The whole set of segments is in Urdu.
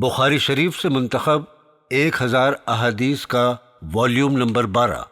بخاری شریف سے منتخب 1000 احادیث کا والیوم نمبر 12،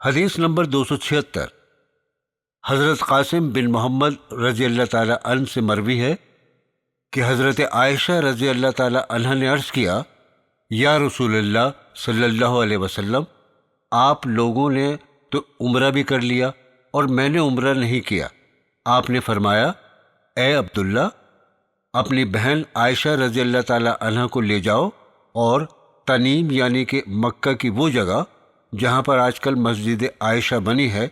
حدیث نمبر 276۔ حضرت قاسم بن محمد رضی اللہ تعالی عنہ سے مروی ہے کہ حضرت عائشہ رضی اللہ تعالی عنہ نے عرض کیا، یا رسول اللہ صلی اللہ علیہ وسلم، آپ لوگوں نے تو عمرہ بھی کر لیا اور میں نے عمرہ نہیں کیا۔ آپ نے فرمایا، اے عبداللہ، اپنی بہن عائشہ رضی اللہ تعالی عنہ کو لے جاؤ اور تنیم یعنی کہ مکہ کی وہ جگہ جہاں پر آج کل مسجد عائشہ بنی ہے،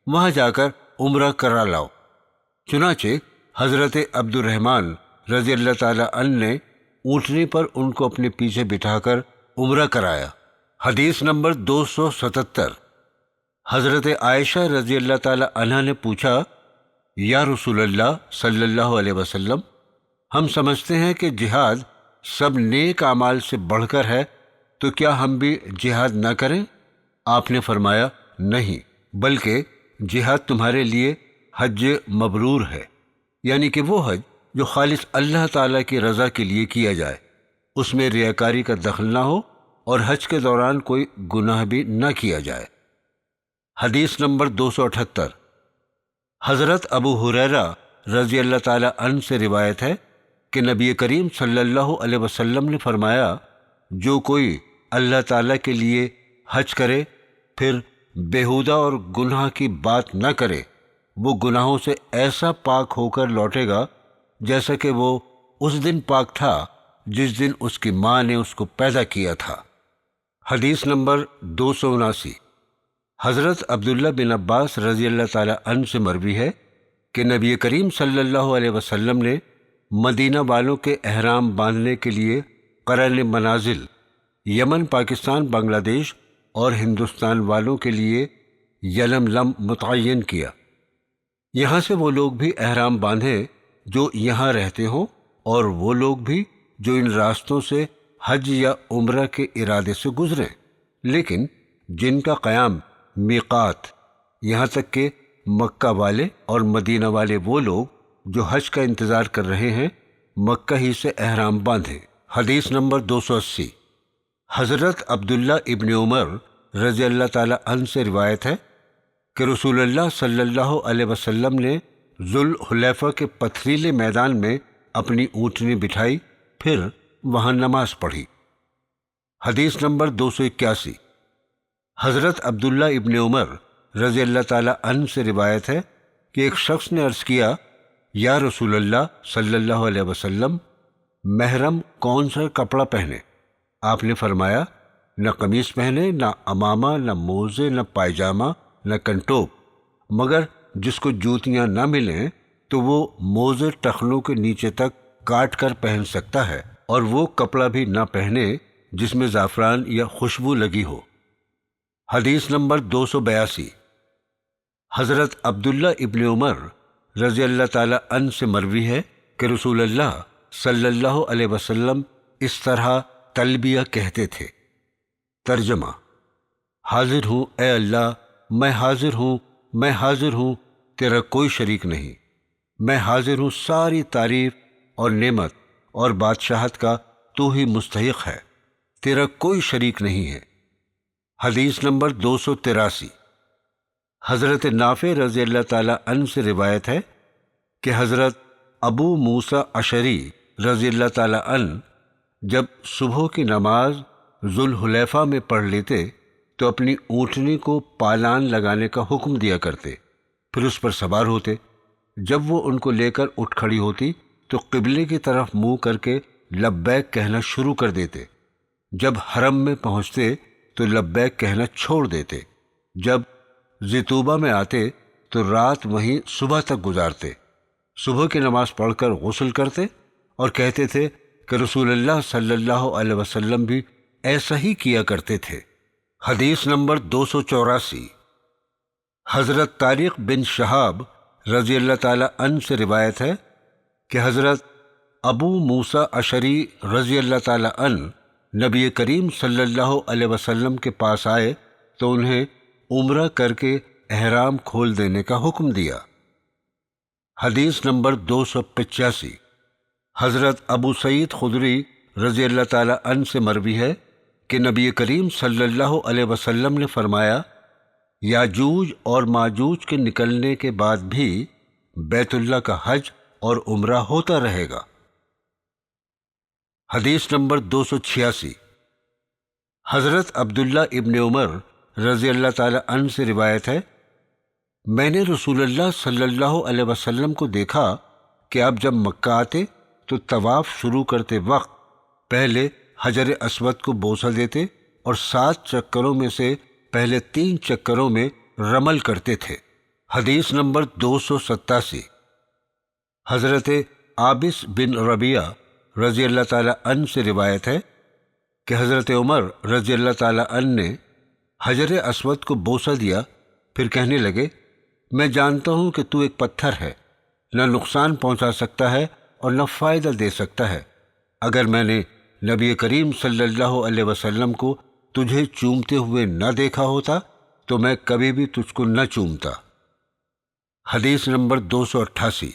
وہاں جا کر عمرہ کرا لاؤ۔ چنانچہ حضرت عبد الرحمن رضی اللہ تعالی عنہ نے اونٹنی پر ان کو اپنے پیچھے بٹھا کر عمرہ کرایا۔ حدیث نمبر 277۔ حضرت عائشہ رضی اللہ تعالی عنہ نے پوچھا، یا رسول اللہ صلی اللہ علیہ وسلم، ہم سمجھتے ہیں کہ جہاد سب نیک اعمال سے بڑھ کر ہے، تو کیا ہم بھی جہاد نہ کریں؟ آپ نے فرمایا، نہیں، بلکہ جہاد تمہارے لیے حج مبرور ہے، یعنی کہ وہ حج جو خالص اللہ تعالیٰ کی رضا کے لیے کیا جائے، اس میں ریاکاری کا دخل نہ ہو اور حج کے دوران کوئی گناہ بھی نہ کیا جائے۔ حدیث نمبر 278۔ حضرت ابو ہریرہ رضی اللہ تعالی عنہ سے روایت ہے کہ نبی کریم صلی اللہ علیہ وسلم نے فرمایا، جو کوئی اللہ تعالیٰ کے لیے حج کرے پھر بیہودہ اور گناہ کی بات نہ کرے، وہ گناہوں سے ایسا پاک ہو کر لوٹے گا جیسا کہ وہ اس دن پاک تھا جس دن اس کی ماں نے اس کو پیدا کیا تھا۔ حدیث نمبر 279۔ حضرت عبداللہ بن عباس رضی اللہ تعالی عنہ سے مروی ہے کہ نبی کریم صلی اللہ علیہ وسلم نے مدینہ والوں کے احرام باندھنے کے لیے قرن منازل یمن، پاکستان، بنگلہ دیش اور ہندوستان والوں کے لیے یلملم متعین کیا۔ یہاں سے وہ لوگ بھی احرام باندھیں جو یہاں رہتے ہوں، اور وہ لوگ بھی جو ان راستوں سے حج یا عمرہ کے ارادے سے گزریں، لیکن جن کا قیام میقات، یہاں تک کہ مکہ والے اور مدینہ والے وہ لوگ جو حج کا انتظار کر رہے ہیں، مکہ ہی سے احرام باندھیں۔ حدیث نمبر 280۔ حضرت عبداللہ ابن عمر رضی اللہ تعالی عنہ سے روایت ہے کہ رسول اللہ صلی اللہ علیہ وسلم نے ذوالحلیفہ کے پتھریلے میدان میں اپنی اونٹنی بٹھائی، پھر وہاں نماز پڑھی۔ حدیث نمبر 281۔ حضرت عبداللہ ابن عمر رضی اللہ تعالی عنہ سے روایت ہے کہ ایک شخص نے عرض کیا، یا رسول اللہ صلی اللہ علیہ وسلم، محرم کون سا کپڑا پہنے؟ آپ نے فرمایا، نہ قمیص پہنے، نہ عمامہ، نہ موزے، نہ پائجامہ، نہ کنٹوپ، مگر جس کو جوتیاں نہ ملیں تو وہ موزے ٹخنوں کے نیچے تک کاٹ کر پہن سکتا ہے، اور وہ کپڑا بھی نہ پہنے جس میں زعفران یا خوشبو لگی ہو۔ حدیث نمبر 282۔ حضرت عبداللہ ابن عمر رضی اللہ تعالی عنہ سے مروی ہے کہ رسول اللہ صلی اللہ علیہ وسلم اس طرح تلبیہ کہتے تھے۔ ترجمہ: حاضر ہوں اے اللہ، میں حاضر ہوں، میں حاضر ہوں، تیرا کوئی شریک نہیں، میں حاضر ہوں، ساری تعریف اور نعمت اور بادشاہت کا تو ہی مستحق ہے، تیرا کوئی شریک نہیں ہے۔ حدیث نمبر 283۔ حضرت نافع رضی اللہ تعالی عنہ سے روایت ہے کہ حضرت ابو موسیٰ اشعری رضی اللہ تعالی عنہ جب صبح کی نماز ذوالحلیفہ میں پڑھ لیتے تو اپنی اونٹنی کو پالان لگانے کا حکم دیا کرتے، پھر اس پر سوار ہوتے۔ جب وہ ان کو لے کر اٹھ کھڑی ہوتی تو قبلے کی طرف منہ کر کے لبیک کہنا شروع کر دیتے۔ جب حرم میں پہنچتے تو لبیک کہنا چھوڑ دیتے۔ جب زیتوبہ میں آتے تو رات وہیں صبح تک گزارتے۔ صبح کی نماز پڑھ کر غسل کرتے اور کہتے تھے کہ رسول اللہ صلی اللہ علیہ وسلم بھی ایسا ہی کیا کرتے تھے۔ حدیث نمبر 284۔ حضرت طارق بن شہاب رضی اللہ تعالی عنہ سے روایت ہے کہ حضرت ابو موسیٰ اشعری رضی اللہ تعالی عنہ نبی کریم صلی اللہ علیہ وسلم کے پاس آئے تو انہیں عمرہ کر کے احرام کھول دینے کا حکم دیا۔ حدیث نمبر 285۔ حضرت ابو سعید خدری رضی اللہ تعالیٰ عنہ سے مروی ہے کہ نبی کریم صلی اللہ علیہ وسلم نے فرمایا، یاجوج اور ماجوج کے نکلنے کے بعد بھی بیت اللہ کا حج اور عمرہ ہوتا رہے گا۔ حدیث نمبر 286۔ حضرت عبداللہ ابن عمر رضی اللہ تعالیٰ عنہ سے روایت ہے، میں نے رسول اللہ صلی اللہ علیہ وسلم کو دیکھا کہ آپ جب مکہ آتے تو طواف شروع کرتے وقت پہلے حجر اسود کو بوسہ دیتے اور 7 چکروں میں سے پہلے 3 چکروں میں رمل کرتے تھے۔ حدیث نمبر 287۔ حضرت عابس بن ربیعہ رضی اللہ تعالیٰ عنہ سے روایت ہے کہ حضرت عمر رضی اللہ تعالیٰ عنہ نے حجر اسود کو بوسہ دیا، پھر کہنے لگے، میں جانتا ہوں کہ تو ایک پتھر ہے، نہ نقصان پہنچا سکتا ہے اور نہ فائدہ دے سکتا ہے۔ اگر میں نے نبی کریم صلی اللہ علیہ وسلم کو تجھے چومتے ہوئے نہ دیکھا ہوتا تو میں کبھی بھی تجھ کو نہ چومتا۔ حدیث نمبر 288۔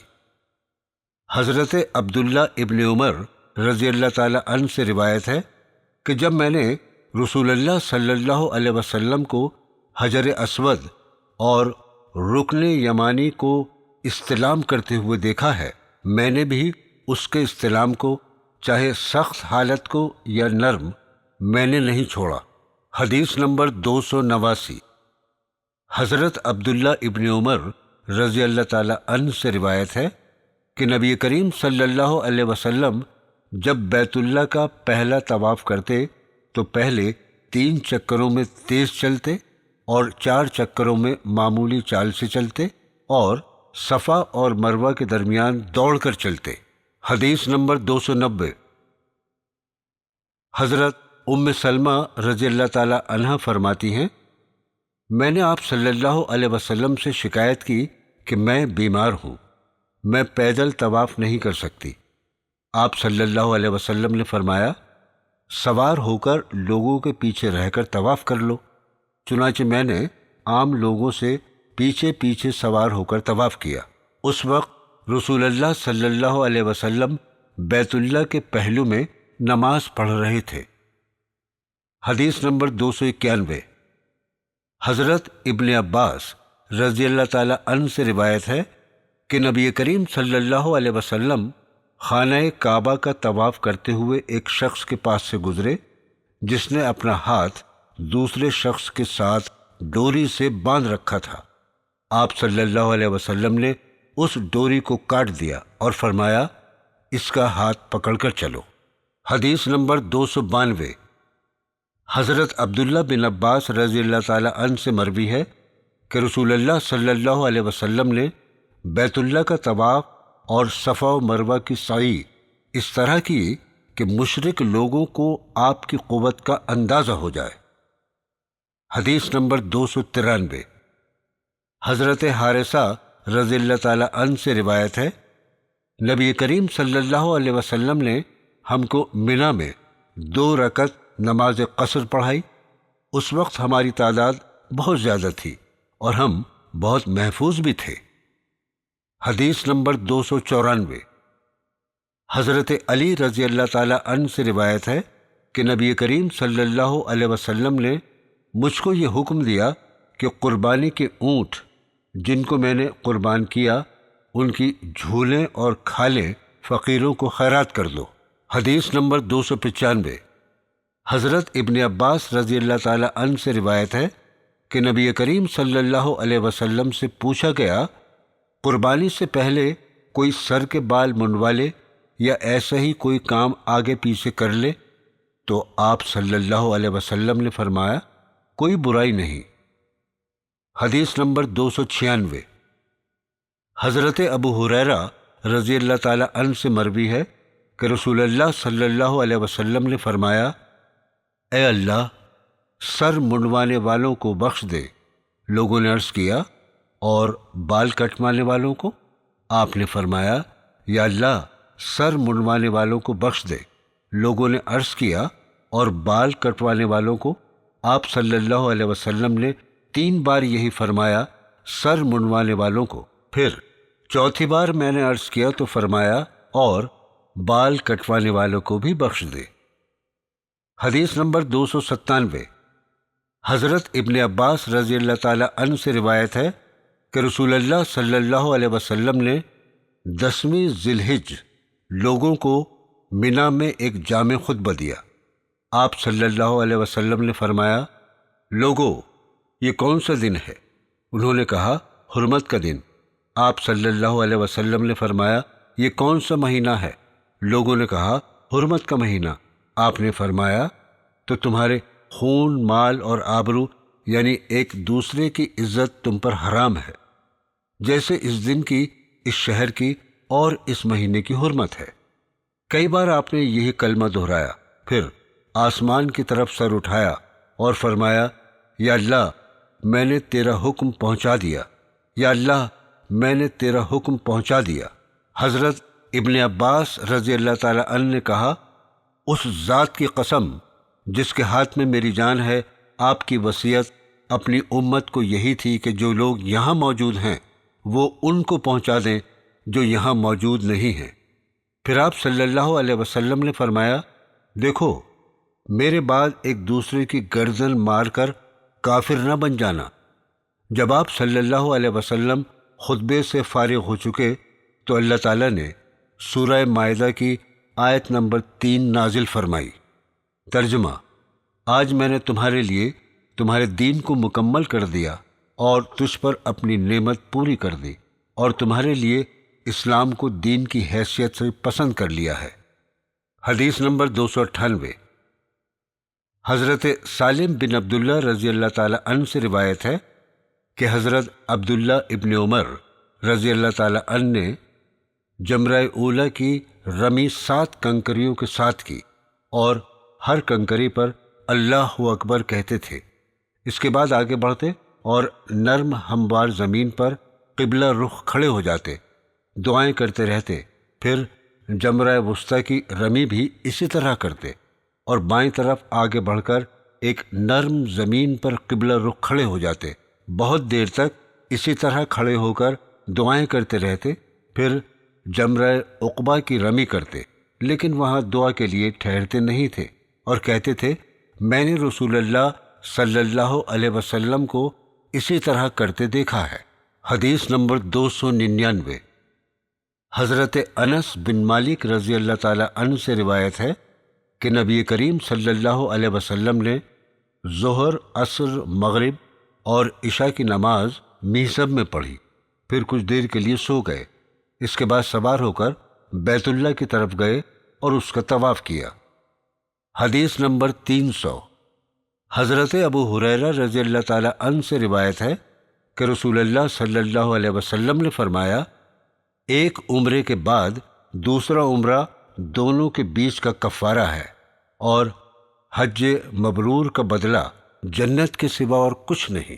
حضرت عبداللہ ابن عمر رضی اللہ تعالیٰ عنہ سے روایت ہے کہ جب میں نے رسول اللہ صلی اللہ علیہ وسلم کو حجر اسود اور رکن یمانی کو استلام کرتے ہوئے دیکھا ہے، میں نے بھی اس کے استلام کو، چاہے سخت حالت کو یا نرم، میں نے نہیں چھوڑا۔ حدیث نمبر 289۔ حضرت عبداللہ ابن عمر رضی اللہ تعالیٰ عنہ سے روایت ہے کہ نبی کریم صلی اللہ علیہ وسلم جب بیت اللہ کا پہلا طواف کرتے تو پہلے 3 چکروں میں تیز چلتے اور 4 چکروں میں معمولی چال سے چلتے اور صفا اور مروہ کے درمیان دوڑ کر چلتے۔ حدیث نمبر 290۔ حضرت ام سلمہ رضی اللہ تعالی عنہا فرماتی ہیں، میں نے آپ صلی اللہ علیہ وسلم سے شکایت کی کہ میں بیمار ہوں، میں پیدل طواف نہیں کر سکتی۔ آپ صلی اللہ علیہ وسلم نے فرمایا، سوار ہو کر لوگوں کے پیچھے رہ کر طواف کر لو۔ چنانچہ میں نے عام لوگوں سے پیچھے پیچھے سوار ہو کر طواف کیا۔ اس وقت رسول اللہ صلی اللہ علیہ وسلم بیت اللہ کے پہلو میں نماز پڑھ رہے تھے۔ حدیث نمبر 291۔ حضرت ابن عباس رضی اللہ تعالی عنہ سے روایت ہے کہ نبی کریم صلی اللہ علیہ وسلم خانہ کعبہ کا طواف کرتے ہوئے ایک شخص کے پاس سے گزرے جس نے اپنا ہاتھ دوسرے شخص کے ساتھ ڈوری سے باندھ رکھا تھا۔ آپ صلی اللہ علیہ وسلم نے اس ڈوری کو کاٹ دیا اور فرمایا، اس کا ہاتھ پکڑ کر چلو۔ حدیث نمبر 292۔ حضرت عبداللہ بن عباس رضی اللہ تعالی عنہ سے مروی ہے کہ رسول اللہ صلی اللہ علیہ وسلم نے بیت اللہ کا طواف اور صفا و مروہ کی سعی اس طرح کی کہ مشرک لوگوں کو آپ کی قوت کا اندازہ ہو جائے۔ حدیث نمبر 293۔ حضرت حارثہ رضی اللہ تعالی عنہ سے روایت ہے، نبی کریم صلی اللہ علیہ وسلم نے ہم کو منی میں 2 رکعت نماز قصر پڑھائی۔ اس وقت ہماری تعداد بہت زیادہ تھی اور ہم بہت محفوظ بھی تھے۔ حدیث نمبر 294۔ حضرت علی رضی اللہ تعالی عنہ سے روایت ہے کہ نبی کریم صلی اللہ علیہ وسلم نے مجھ کو یہ حکم دیا کہ قربانی کے اونٹ جن کو میں نے قربان کیا ان کی جھولیں اور کھالیں فقیروں کو خیرات کر دو۔ حدیث نمبر 295۔ حضرت ابن عباس رضی اللہ تعالی عنہ سے روایت ہے کہ نبی کریم صلی اللہ علیہ وسلم سے پوچھا گیا، قربانی سے پہلے کوئی سر کے بال منڈوا لے یا ایسا ہی کوئی کام آگے پیچھے کر لے؟ تو آپ صلی اللہ علیہ وسلم نے فرمایا، کوئی برائی نہیں۔ حدیث نمبر 296۔ حضرت ابو ہریرہ رضی اللہ تعالی عنہ سے مروی ہے کہ رسول اللہ صلی اللہ علیہ وسلم نے فرمایا، اے اللہ، سر منڈوانے والوں کو بخش دے۔ لوگوں نے عرض کیا، اور بال کٹوانے والوں کو؟ آپ نے فرمایا، یا اللہ، سر منڈوانے والوں کو بخش دے۔ لوگوں نے عرض کیا، اور بال کٹوانے والوں کو؟ آپ صلی اللہ علیہ وسلم نے 3 بار یہی فرمایا، سر منڈوانے والوں کو۔ پھر 4تھی بار میں نے عرض کیا تو فرمایا، اور بال کٹوانے والوں کو بھی بخش دے۔ حدیث نمبر 297، حضرت ابن عباس رضی اللہ تعالی عنہ سے روایت ہے کہ رسول اللہ صلی اللہ علیہ وسلم نے 10ویں ذی الحجہ لوگوں کو منا میں ایک جامع خطبہ دیا۔ آپ صلی اللہ علیہ وسلم نے فرمایا، لوگو، یہ کون سا دن ہے؟ انہوں نے کہا، حرمت کا دن۔ آپ صلی اللہ علیہ وسلم نے فرمایا، یہ کون سا مہینہ ہے؟ لوگوں نے کہا، حرمت کا مہینہ۔ آپ نے فرمایا، تو تمہارے خون، مال اور آبرو یعنی ایک دوسرے کی عزت تم پر حرام ہے، جیسے اس دن کی، اس شہر کی اور اس مہینے کی حرمت ہے۔ کئی بار آپ نے یہی کلمہ دہرایا، پھر آسمان کی طرف سر اٹھایا اور فرمایا، یا اللہ، میں نے تیرا حکم پہنچا دیا، یا اللہ، میں نے تیرا حکم پہنچا دیا۔ حضرت ابن عباس رضی اللہ تعالی عنہ نے کہا، اس ذات کی قسم جس کے ہاتھ میں میری جان ہے، آپ کی وصیت اپنی امت کو یہی تھی کہ جو لوگ یہاں موجود ہیں وہ ان کو پہنچا دیں جو یہاں موجود نہیں ہیں۔ پھر آپ صلی اللہ علیہ وسلم نے فرمایا، دیکھو، میرے بعد ایک دوسرے کی گردن مار کر کافر نہ بن جانا۔ جب آپ صلی اللہ علیہ وسلم خطبے سے فارغ ہو چکے تو اللہ تعالیٰ نے سورہ مائدہ کی آیت نمبر 3 نازل فرمائی۔ ترجمہ: آج میں نے تمہارے لیے تمہارے دین کو مکمل کر دیا اور تجھ پر اپنی نعمت پوری کر دی، اور تمہارے لیے اسلام کو دین کی حیثیت سے پسند کر لیا ہے۔ حدیث نمبر 298، حضرت سالم بن عبداللہ رضی اللہ تعالی عنہ سے روایت ہے کہ حضرت عبداللہ ابن عمر رضی اللہ تعالی عنہ نے جمرہ اولیٰ کی رمی 7 کنکریوں کے ساتھ کی اور ہر کنکری پر اللہ اکبر کہتے تھے۔ اس کے بعد آگے بڑھتے اور نرم ہموار زمین پر قبلہ رخ کھڑے ہو جاتے، دعائیں کرتے رہتے، پھر جمرہ وسطیٰ کی رمی بھی اسی طرح کرتے اور بائیں طرف آگے بڑھ کر ایک نرم زمین پر قبلہ رخ کھڑے ہو جاتے، بہت دیر تک اسی طرح کھڑے ہو کر دعائیں کرتے رہتے، پھر جمرہ عقبہ کی رمی کرتے، لیکن وہاں دعا کے لیے ٹھہرتے نہیں تھے اور کہتے تھے، میں نے رسول اللہ صلی اللہ علیہ وسلم کو اسی طرح کرتے دیکھا ہے۔ حدیث نمبر 299، حضرت انس بن مالک رضی اللہ تعالی عنہ سے روایت ہے کہ نبی کریم صلی اللہ علیہ وسلم نے ظہر، عصر، مغرب اور عشاء کی نماز میثب میں پڑھی، پھر کچھ دیر کے لیے سو گئے۔ اس کے بعد سوار ہو کر بیت اللہ کی طرف گئے اور اس کا طواف کیا۔ حدیث نمبر 300، حضرت ابو ہریرہ رضی اللہ تعالی عنہ سے روایت ہے کہ رسول اللہ صلی اللہ علیہ وسلم نے فرمایا، ایک عمرے کے بعد دوسرا عمرہ دونوں کے بیچ کا کفارہ ہے، اور حج مبرور کا بدلہ جنت کے سوا اور کچھ نہیں۔